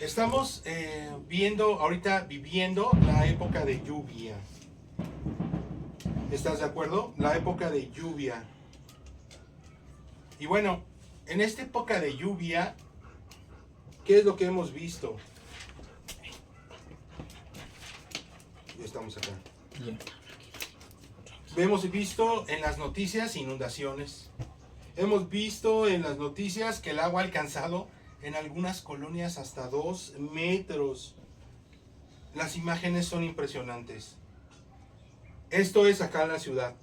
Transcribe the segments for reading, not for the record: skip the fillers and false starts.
Estamos viviendo la época de lluvia. ¿Estás de acuerdo? La época de lluvia. Y bueno, en esta época de lluvia, ¿qué es lo que hemos visto? Ya estamos acá. Yeah. Hemos visto en las noticias inundaciones. Hemos visto en las noticias que el agua ha alcanzado en algunas colonias hasta 2 metros. Las imágenes son impresionantes. Esto es acá en la ciudad.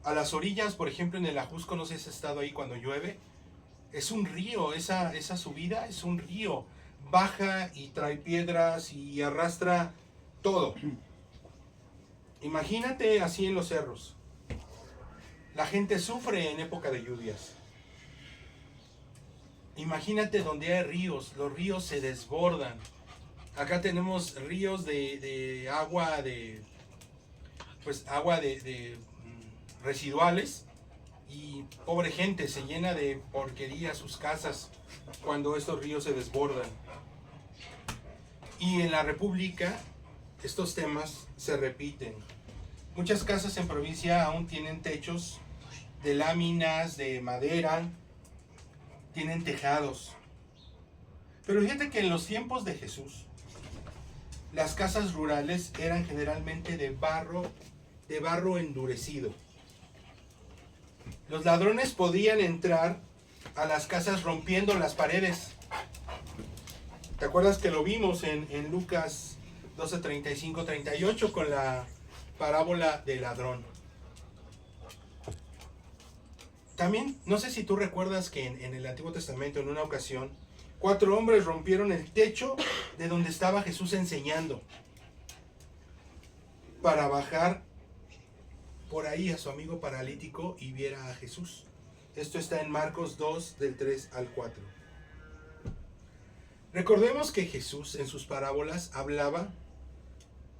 A las orillas, por ejemplo, en el Ajusco, no sé si has estado ahí cuando llueve, es un río, esa subida es un río. Baja y trae piedras y arrastra todo. Imagínate así en los cerros. La gente sufre en época de lluvias. Imagínate donde hay ríos, los ríos se desbordan. Acá tenemos ríos de agua residuales, y pobre gente, se llena de porquería sus casas cuando estos ríos se desbordan. Y en la República estos temas se repiten. Muchas casas en provincia aún tienen techos de láminas, de madera, tienen tejados. Pero fíjate que en los tiempos de Jesús, las casas rurales eran generalmente de barro endurecido. Los ladrones podían entrar a las casas rompiendo las paredes. ¿Te acuerdas que lo vimos en Lucas 12, 35, 38 con la parábola del ladrón? También, no sé si tú recuerdas que en el Antiguo Testamento, en una ocasión, 4 hombres rompieron el techo de donde estaba Jesús enseñando para bajar por ahí a su amigo paralítico y viera a Jesús. Esto está en Marcos 2, del 3 al 4. Recordemos que Jesús en sus parábolas hablaba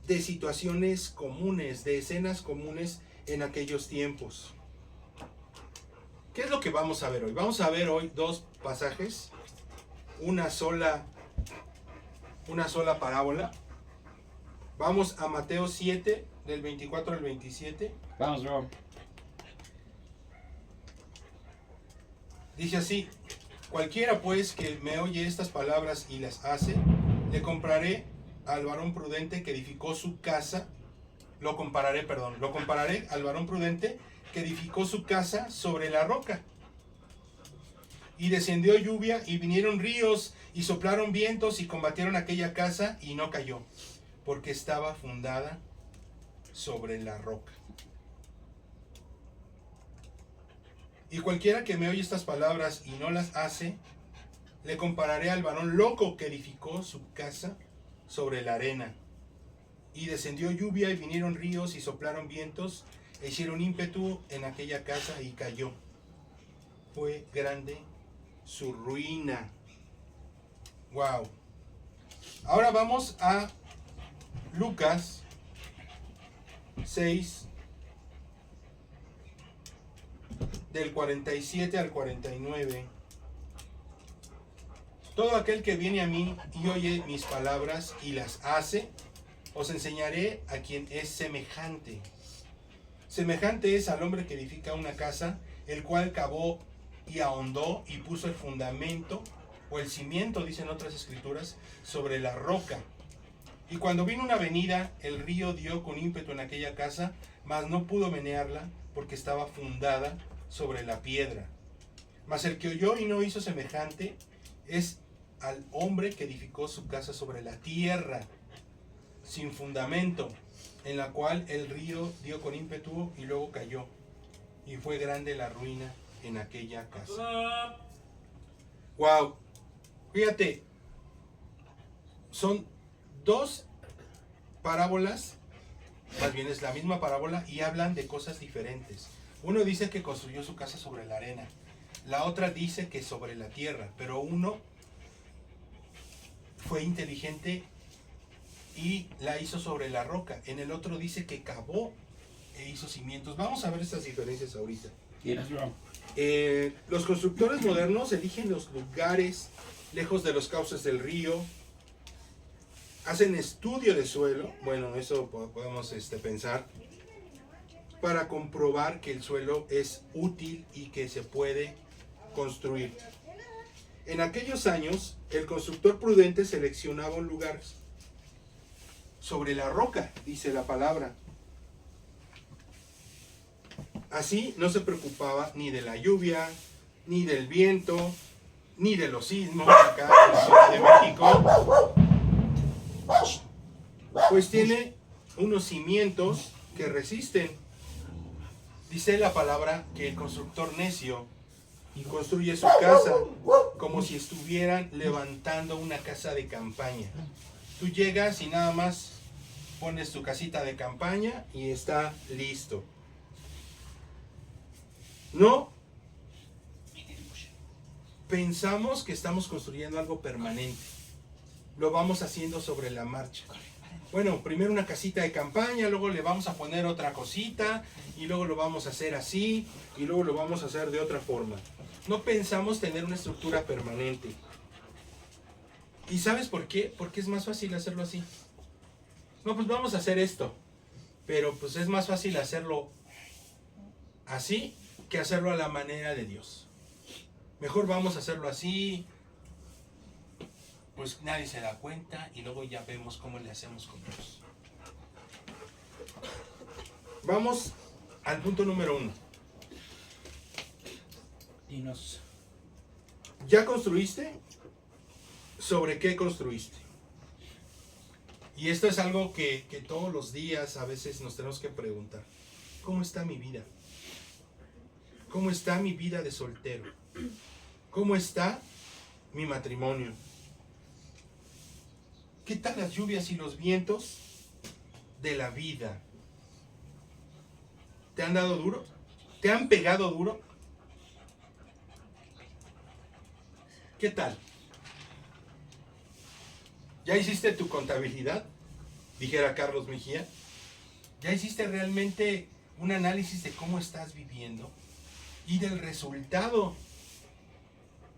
de situaciones comunes, de escenas comunes en aquellos tiempos. ¿Qué es lo que vamos a ver hoy? Vamos a ver hoy 2 pasajes, una sola parábola. Vamos a Mateo 7, del 24 al 27. Vamos, bro. Dice así: cualquiera pues que me oye estas palabras y las hace, le compararé al varón prudente que edificó su casa. Lo compararé al varón prudente que edificó su casa sobre la roca. Y descendió lluvia y vinieron ríos y soplaron vientos y combatieron aquella casa y no cayó, porque estaba fundada sobre la roca. Y cualquiera que me oye estas palabras y no las hace, le compararé al varón loco que edificó su casa sobre la arena. Y descendió lluvia y vinieron ríos y soplaron vientos e hicieron ímpetu en aquella casa y cayó. Fue grande su ruina. Wow. Ahora vamos a Lucas 6, del 47 al 49. Todo aquel que viene a mí y oye mis palabras y las hace, os enseñaré a quien es semejante. Semejante es al hombre que edifica una casa, el cual cavó y ahondó y puso el fundamento, o el cimiento, dicen otras escrituras, sobre la roca. Y cuando vino una venida, el río dio con ímpetu en aquella casa, mas no pudo menearla, porque estaba fundada sobre la piedra. Mas el que oyó y no hizo semejante es al hombre que edificó su casa sobre la tierra, sin fundamento, en la cual el río dio con ímpetu y luego cayó, y fue grande la ruina en aquella casa. Wow, fíjate, son 2 parábolas, más bien es la misma parábola, y hablan de cosas diferentes. Uno dice que construyó su casa sobre la arena, la otra dice que sobre la tierra, pero uno fue inteligente y la hizo sobre la roca. En el otro dice que cavó e hizo cimientos. Vamos a ver estas diferencias ahorita. Yes, bro. Los constructores modernos eligen los lugares lejos de los cauces del río. Hacen estudio de suelo, bueno, eso podemos pensar, para comprobar que el suelo es útil y que se puede construir. En aquellos años, el constructor prudente seleccionaba un lugar sobre la roca, dice la palabra. Así no se preocupaba ni de la lluvia, ni del viento, ni de los sismos acá en la Ciudad de México, pues tiene unos cimientos que resisten. Dice la palabra que el constructor necio construye su casa como si estuvieran levantando una casa de campaña. Tú llegas y nada más pones tu casita de campaña y está listo. No pensamos que estamos construyendo algo permanente. Lo vamos haciendo sobre la marcha. Bueno, primero una casita de campaña, luego le vamos a poner otra cosita, y luego lo vamos a hacer así, y luego lo vamos a hacer de otra forma. No pensamos tener una estructura permanente. ¿Y sabes por qué? Porque es más fácil hacerlo así. No, pues vamos a hacer esto. Pero pues es más fácil hacerlo así que hacerlo a la manera de Dios. Mejor vamos a hacerlo así, pues nadie se da cuenta y luego ya vemos cómo le hacemos con Dios. Vamos al punto número 1. Dinos. ¿Ya construiste? ¿Sobre qué construiste? Y esto es algo que todos los días a veces nos tenemos que preguntar. ¿Cómo está mi vida? ¿Cómo está mi vida de soltero? ¿Cómo está mi matrimonio? ¿Qué tal las lluvias y los vientos de la vida? ¿Te han dado duro? ¿Te han pegado duro? ¿Qué tal? ¿Ya hiciste tu contabilidad? Dijera Carlos Mejía. ¿Ya hiciste realmente un análisis de cómo estás viviendo? Y del resultado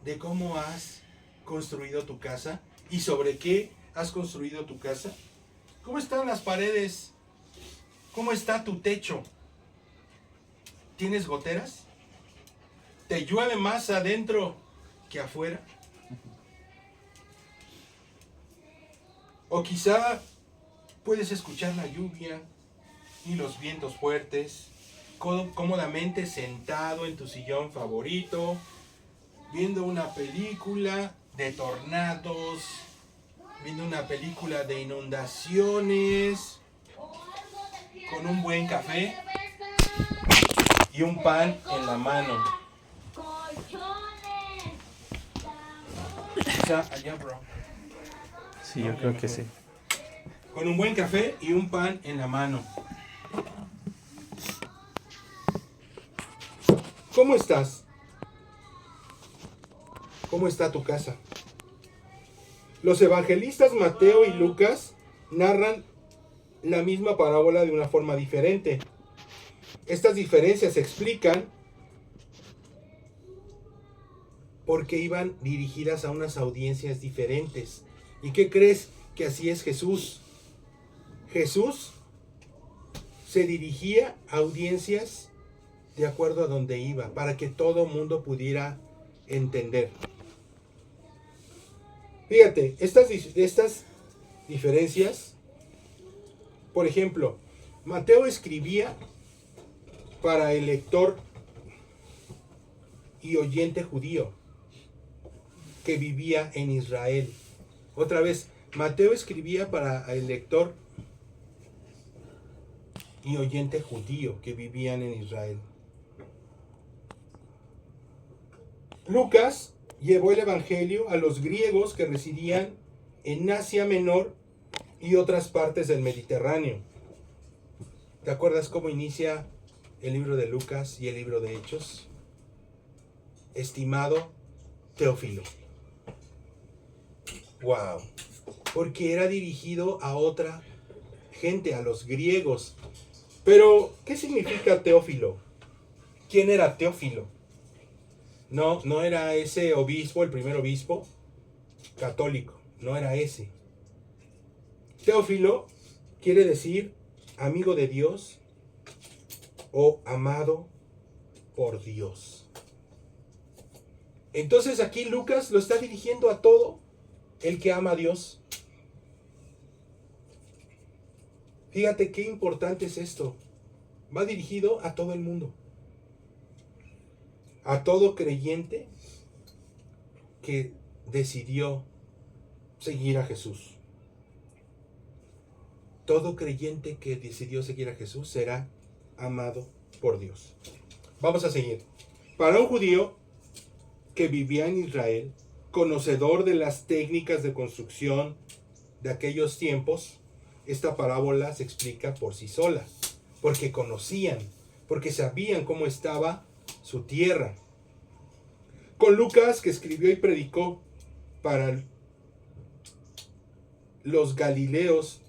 de cómo has construido tu casa y sobre qué has construido tu casa. ¿Cómo están las paredes? ¿Cómo está tu techo? ¿Tienes goteras? ¿Te llueve más adentro que afuera? O quizá puedes escuchar la lluvia y los vientos fuertes, cómodamente sentado en tu sillón favorito, viendo una película de tornados, viendo una película de inundaciones, con un buen café y un pan en la mano. Quizá allá, bro. Sí, yo creo que sí. Con un buen café y un pan en la mano. ¿Cómo estás? ¿Cómo está tu casa? Los evangelistas Mateo y Lucas narran la misma parábola de una forma diferente. Estas diferencias explican por qué iban dirigidas a unas audiencias diferentes. ¿Y qué crees? Que así es Jesús. Jesús se dirigía a audiencias de acuerdo a donde iba, para que todo mundo pudiera entender. Fíjate, estas diferencias, por ejemplo, Mateo escribía para el lector y oyente judío que vivía en Israel. Otra vez, Mateo escribía para el lector y oyente judío que vivían en Israel. Lucas llevó el evangelio a los griegos que residían en Asia Menor y otras partes del Mediterráneo. ¿Te acuerdas cómo inicia el libro de Lucas y el libro de Hechos? Estimado Teófilo. Wow. Porque era dirigido a otra gente, a los griegos. Pero, ¿qué significa Teófilo? ¿Quién era Teófilo? No era ese obispo, el primer obispo, católico, no era ese. Teófilo quiere decir amigo de Dios o amado por Dios. Entonces aquí Lucas lo está dirigiendo a todo el que ama a Dios. Fíjate qué importante es esto. Va dirigido a todo el mundo. A todo creyente que decidió seguir a Jesús. Todo creyente que decidió seguir a Jesús será amado por Dios. Vamos a seguir. Para un judío que vivía en Israel, conocedor de las técnicas de construcción de aquellos tiempos, esta parábola se explica por sí sola, porque conocían, porque sabían cómo estaba su tierra. Con Lucas, que escribió y predicó para los galileos,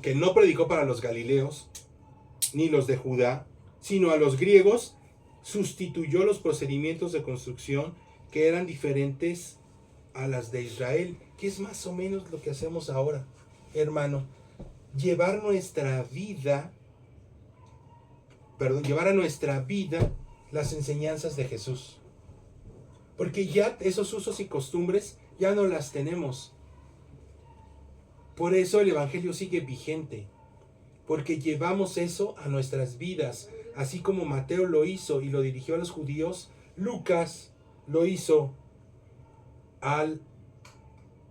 que no predicó para los galileos, ni los de Judá, sino a los griegos, sustituyó los procedimientos de construcción que eran diferentes a las de Israel, que es más o menos lo que hacemos ahora, hermano. Llevar a nuestra vida las enseñanzas de Jesús. Porque ya esos usos y costumbres ya no las tenemos. Por eso el Evangelio sigue vigente. Porque llevamos eso a nuestras vidas. Así como Mateo lo hizo y lo dirigió a los judíos, Lucas lo hizo al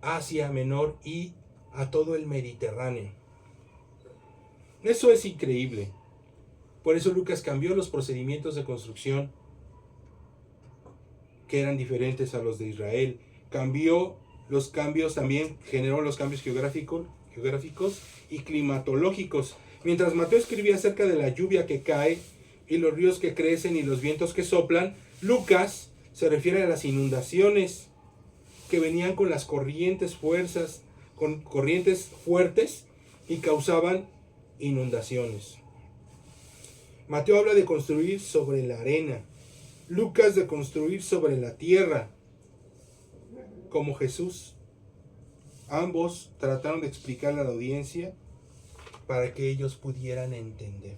Asia Menor y a todo el Mediterráneo. Eso es increíble. Por eso Lucas cambió los procedimientos de construcción que eran diferentes a los de Israel. Cambió los cambios también, generó los cambios geográficos y climatológicos. Mientras Mateo escribía acerca de la lluvia que cae y los ríos que crecen y los vientos que soplan, Lucas se refiere a las inundaciones que venían con las corrientes fuertes y causaban inundaciones. Mateo habla de construir sobre la arena, Lucas de construir sobre la tierra, como Jesús. Ambos trataron de explicarle a la audiencia para que ellos pudieran entender.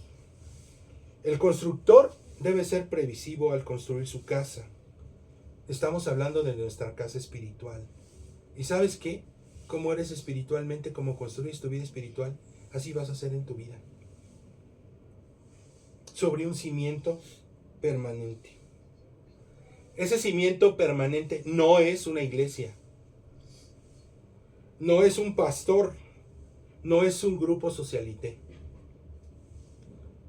El constructor debe ser previsivo al construir su casa. Estamos hablando de nuestra casa espiritual. ¿Y sabes qué? Como eres espiritualmente, como construyes tu vida espiritual, así vas a ser en tu vida. Sobre un cimiento permanente. Ese cimiento permanente no es una iglesia. No es un pastor. No es un grupo socialité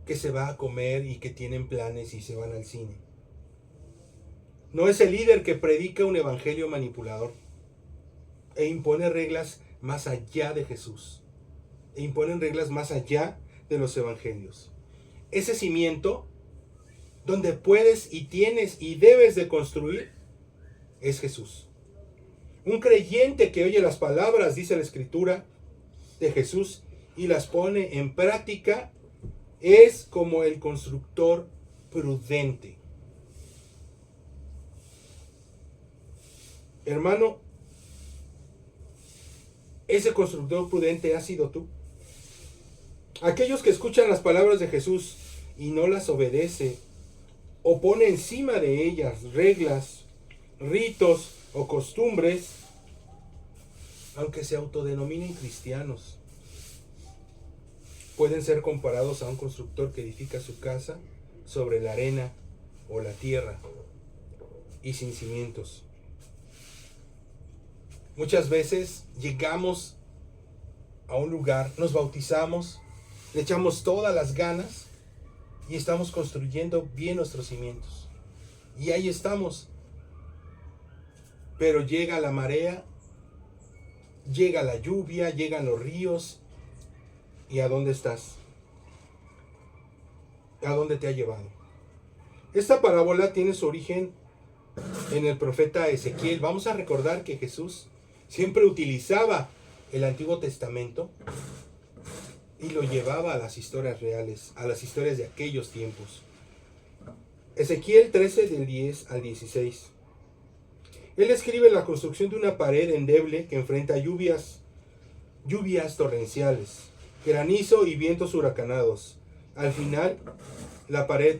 que se va a comer y que tienen planes y se van al cine. No es el líder que predica un evangelio manipulador e impone reglas más allá de Jesús, e imponen reglas más allá de los evangelios. Ese cimiento donde puedes y tienes y debes de construir es Jesús. Un creyente que oye las palabras, dice la Escritura, de Jesús y las pone en práctica es como el constructor prudente. Hermano, ese constructor prudente has sido tú. Aquellos que escuchan las palabras de Jesús y no las obedece o pone encima de ellas reglas, ritos o costumbres, aunque se autodenominen cristianos, pueden ser comparados a un constructor que edifica su casa sobre la arena o la tierra y sin cimientos. Muchas veces llegamos a un lugar, nos bautizamos, le echamos todas las ganas y estamos construyendo bien nuestros cimientos. Y ahí estamos. Pero llega la marea, llega la lluvia, llegan los ríos. ¿Y a dónde estás? ¿A dónde te ha llevado? Esta parábola tiene su origen en el profeta Ezequiel. Vamos a recordar que Jesús siempre utilizaba el Antiguo Testamento y lo llevaba a las historias reales, a las historias de aquellos tiempos. Ezequiel 13 del 10 al 16. Él describe la construcción de una pared endeble que enfrenta lluvias torrenciales, granizo y vientos huracanados. Al final, la pared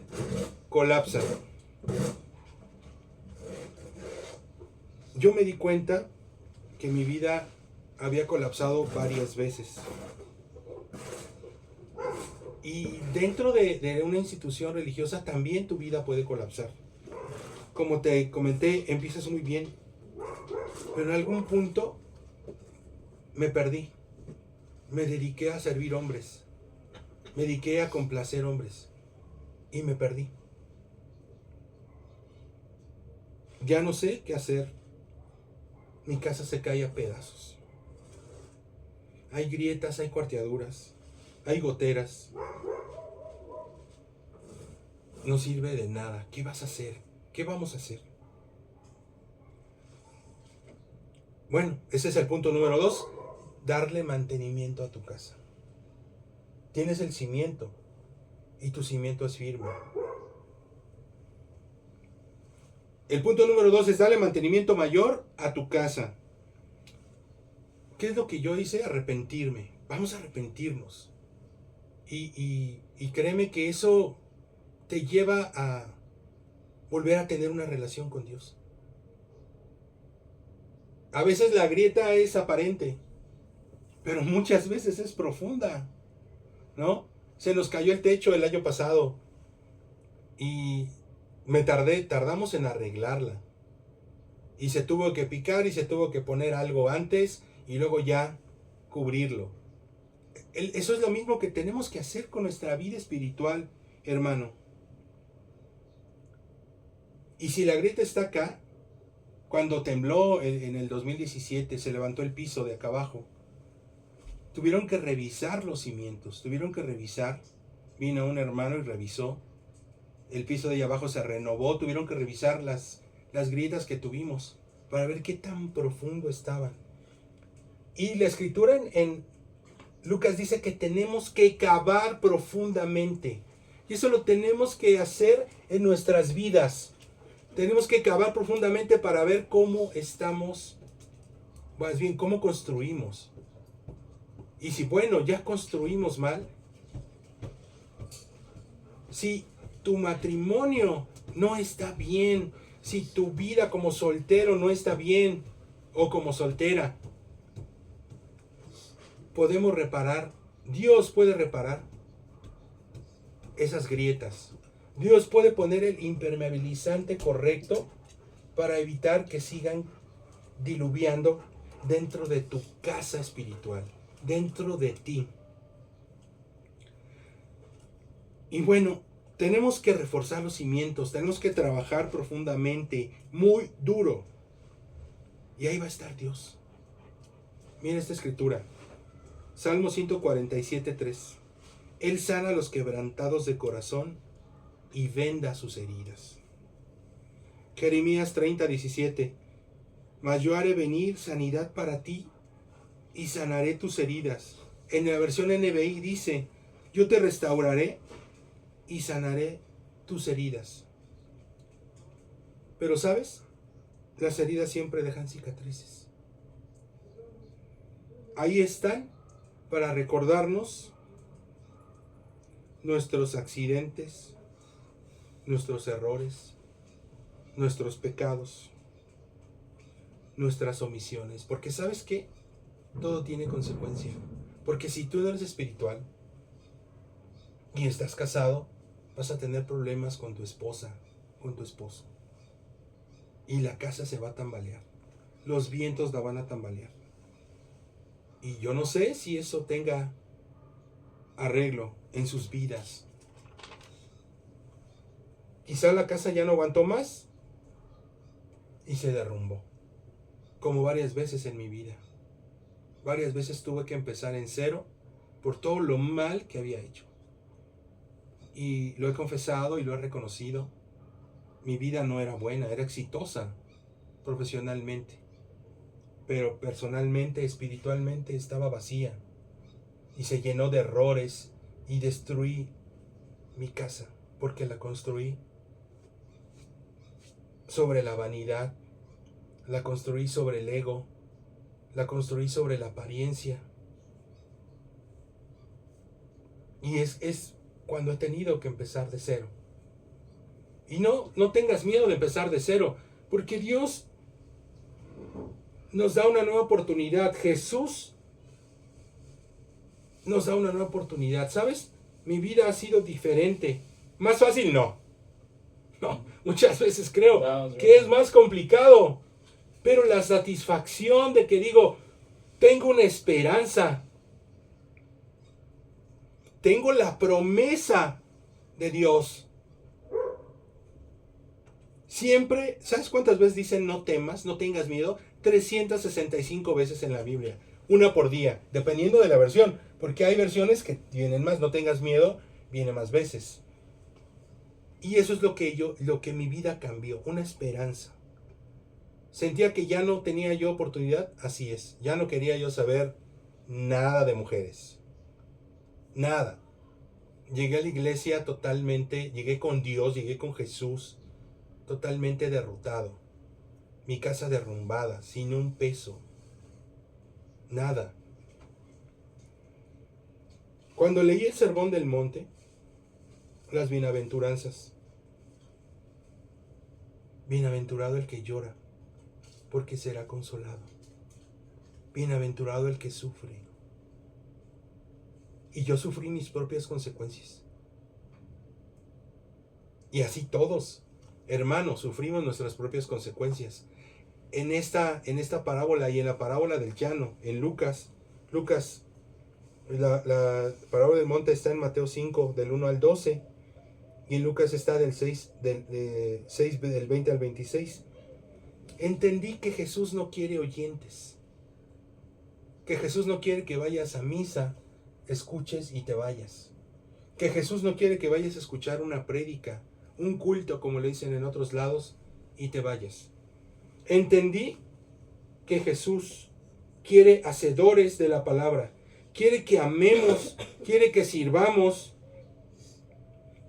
colapsa. Yo me di cuenta que mi vida había colapsado varias veces. Y dentro de una institución religiosa también tu vida puede colapsar. Como te comenté, empiezas muy bien, pero en algún punto me perdí. Me dediqué a servir hombres. Me dediqué a complacer hombres. Y me perdí. Ya no sé qué hacer. Mi casa se cae a pedazos. Hay grietas, hay cuarteaduras, hay goteras. No sirve de nada. ¿Qué vas a hacer? ¿Qué vamos a hacer? Bueno, ese es el punto número 2. Darle mantenimiento a tu casa. Tienes el cimiento y tu cimiento es firme. El punto número 2 es darle mantenimiento mayor a tu casa. ¿Qué es lo que yo hice? Arrepentirme. Vamos a arrepentirnos. Y créeme que eso te lleva a volver a tener una relación con Dios. A veces la grieta es aparente, pero muchas veces es profunda, ¿no? Se nos cayó el techo el año pasado y tardamos en arreglarla. Y se tuvo que picar y se tuvo que poner algo antes y luego ya cubrirlo. Eso es lo mismo que tenemos que hacer con nuestra vida espiritual, hermano. Y si la grieta está acá, cuando tembló en el 2017, se levantó el piso de acá abajo, tuvieron que revisar los cimientos, vino un hermano y revisó, el piso de allá abajo se renovó, tuvieron que revisar las grietas que tuvimos para ver qué tan profundo estaban. Y la escritura en Lucas dice que tenemos que cavar profundamente. Y eso lo tenemos que hacer en nuestras vidas. Tenemos que cavar profundamente para ver cómo estamos, más bien cómo construimos. Y si, bueno, ya construimos mal, si tu matrimonio no está bien, si tu vida como soltero no está bien o como soltera, podemos reparar, Dios puede reparar esas grietas. Dios puede poner el impermeabilizante correcto para evitar que sigan diluviando dentro de tu casa espiritual, dentro de ti. Y bueno, tenemos que reforzar los cimientos, tenemos que trabajar profundamente, muy duro. Y ahí va a estar Dios. Mira esta escritura. Salmo 147:3. Él sana a los quebrantados de corazón y venda sus heridas. Jeremías 30:17. Mas yo haré venir sanidad para ti y sanaré tus heridas. En la versión NBI dice, yo te restauraré y sanaré tus heridas. Pero ¿sabes? Las heridas siempre dejan cicatrices. Ahí están para recordarnos nuestros accidentes, nuestros errores, nuestros pecados, nuestras omisiones. Porque ¿sabes qué? Todo tiene consecuencia. Porque si tú no eres espiritual y estás casado, vas a tener problemas con tu esposa, con tu esposo. Y la casa se va a tambalear. Los vientos la van a tambalear. Y yo no sé si eso tenga arreglo en sus vidas. Quizá la casa ya no aguantó más y se derrumbó. Como varias veces en mi vida. Varias veces tuve que empezar en cero por todo lo mal que había hecho. Y lo he confesado y lo he reconocido. Mi vida no era buena, era exitosa profesionalmente. Pero personalmente, espiritualmente estaba vacía. Y se llenó de errores y destruí mi casa porque la construí sobre la vanidad, La construí sobre el ego, la construí sobre la apariencia. Y es cuando he tenido que empezar de cero. Y no tengas miedo de empezar de cero, porque Dios nos da una nueva oportunidad. Jesús nos da una nueva oportunidad. ¿Sabes? Mi vida ha sido diferente. Más fácil no. No, muchas veces creo que es más complicado. Pero la satisfacción de que digo, tengo una esperanza. Tengo la promesa de Dios. Siempre, ¿sabes cuántas veces dicen no temas, no tengas miedo? 365 veces en la Biblia. Una por día, dependiendo de la versión. Porque hay versiones que vienen más, no tengas miedo, viene más veces. Y eso es lo que mi vida cambió, una esperanza. Sentía que ya no tenía yo oportunidad, así es. Ya no quería yo saber nada de mujeres. Nada. Llegué a la iglesia totalmente, llegué con Dios, llegué con Jesús, totalmente derrotado. Mi casa derrumbada, sin un peso. Nada. Cuando leí el Sermón del Monte, las bienaventuranzas. Bienaventurado el que llora, porque será consolado. Bienaventurado el que sufre. Y yo sufrí mis propias consecuencias. Y así todos, hermanos, sufrimos nuestras propias consecuencias. En esta parábola y en la parábola del llano, en Lucas, la parábola del monte está en Mateo 5, del 1 al 12, y en Lucas está del 20 al 26. Entendí que Jesús no quiere oyentes, que Jesús no quiere que vayas a misa, escuches y te vayas, que Jesús no quiere que vayas a escuchar una prédica, un culto como le dicen en otros lados, y te vayas. Entendí que Jesús quiere hacedores de la palabra, quiere que amemos, quiere que sirvamos,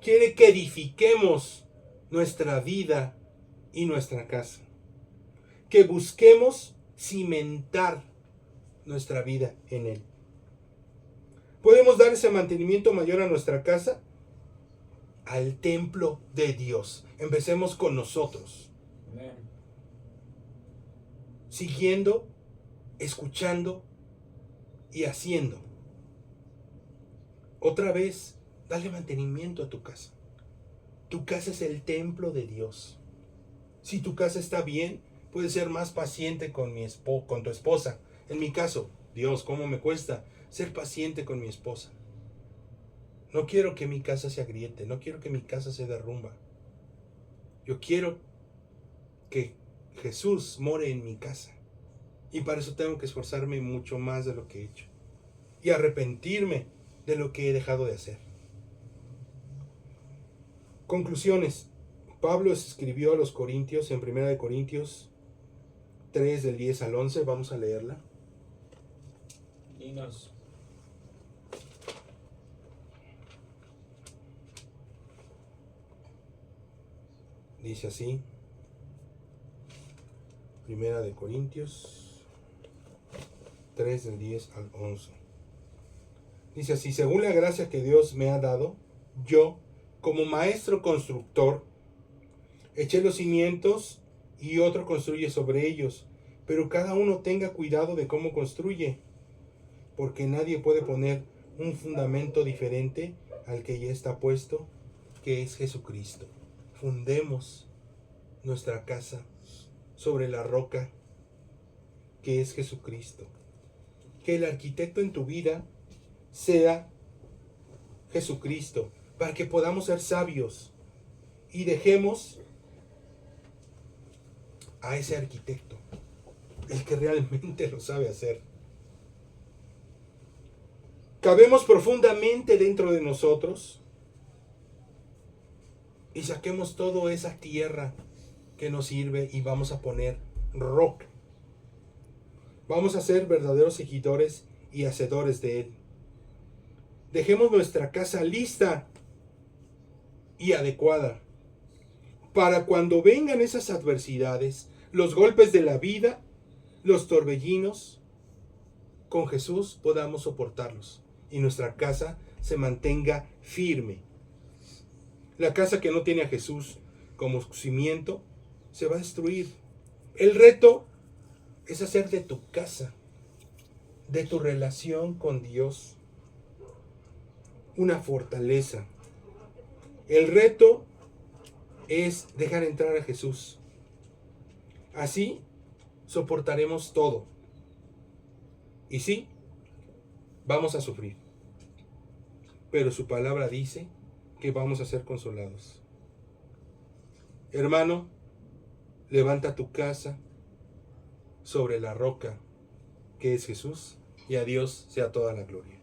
quiere que edifiquemos nuestra vida y nuestra casa, que busquemos cimentar nuestra vida en Él. Podemos dar ese mantenimiento mayor a nuestra casa, al templo de Dios. Empecemos con nosotros. Amén. Siguiendo, escuchando y haciendo. Otra vez, dale mantenimiento a tu casa. Tu casa es el templo de Dios. Si tu casa está bien, puedes ser más paciente con tu esposa. En mi caso, Dios, ¿cómo me cuesta ser paciente con mi esposa? No quiero que mi casa se agriete, no quiero que mi casa se derrumba. Yo quiero que Jesús more en mi casa. Y para eso tengo que esforzarme mucho más de lo que he hecho. Y arrepentirme de lo que he dejado de hacer. Conclusiones. Pablo escribió a los Corintios en 1 Corintios 3 del 10 al 11. Vamos a leerla. Dinos. Dice así. 1 Corintios 3 del 10 al 11. Dice así: según la gracia que Dios me ha dado, yo, como maestro constructor, eché los cimientos y otro construye sobre ellos, pero cada uno tenga cuidado de cómo construye, porque nadie puede poner un fundamento diferente al que ya está puesto, que es Jesucristo. Fundemos nuestra casa sobre la roca, que es Jesucristo. Que el arquitecto en tu vida sea Jesucristo, para que podamos ser sabios y dejemos a ese arquitecto, el que realmente lo sabe hacer. Cabemos profundamente dentro de nosotros y saquemos toda esa tierra que nos sirve y vamos a poner roca. Vamos a ser verdaderos seguidores y hacedores de Él. Dejemos nuestra casa lista y adecuada para cuando vengan esas adversidades, los golpes de la vida, los torbellinos, con Jesús podamos soportarlos y nuestra casa se mantenga firme. La casa que no tiene a Jesús como cimiento se va a destruir. El reto es hacer de tu casa, de tu relación con Dios, una fortaleza. El reto es dejar entrar a Jesús. Así soportaremos todo. Y sí, vamos a sufrir. Pero su palabra dice que vamos a ser consolados. Hermano, levanta tu casa sobre la roca que es Jesús, y a Dios sea toda la gloria.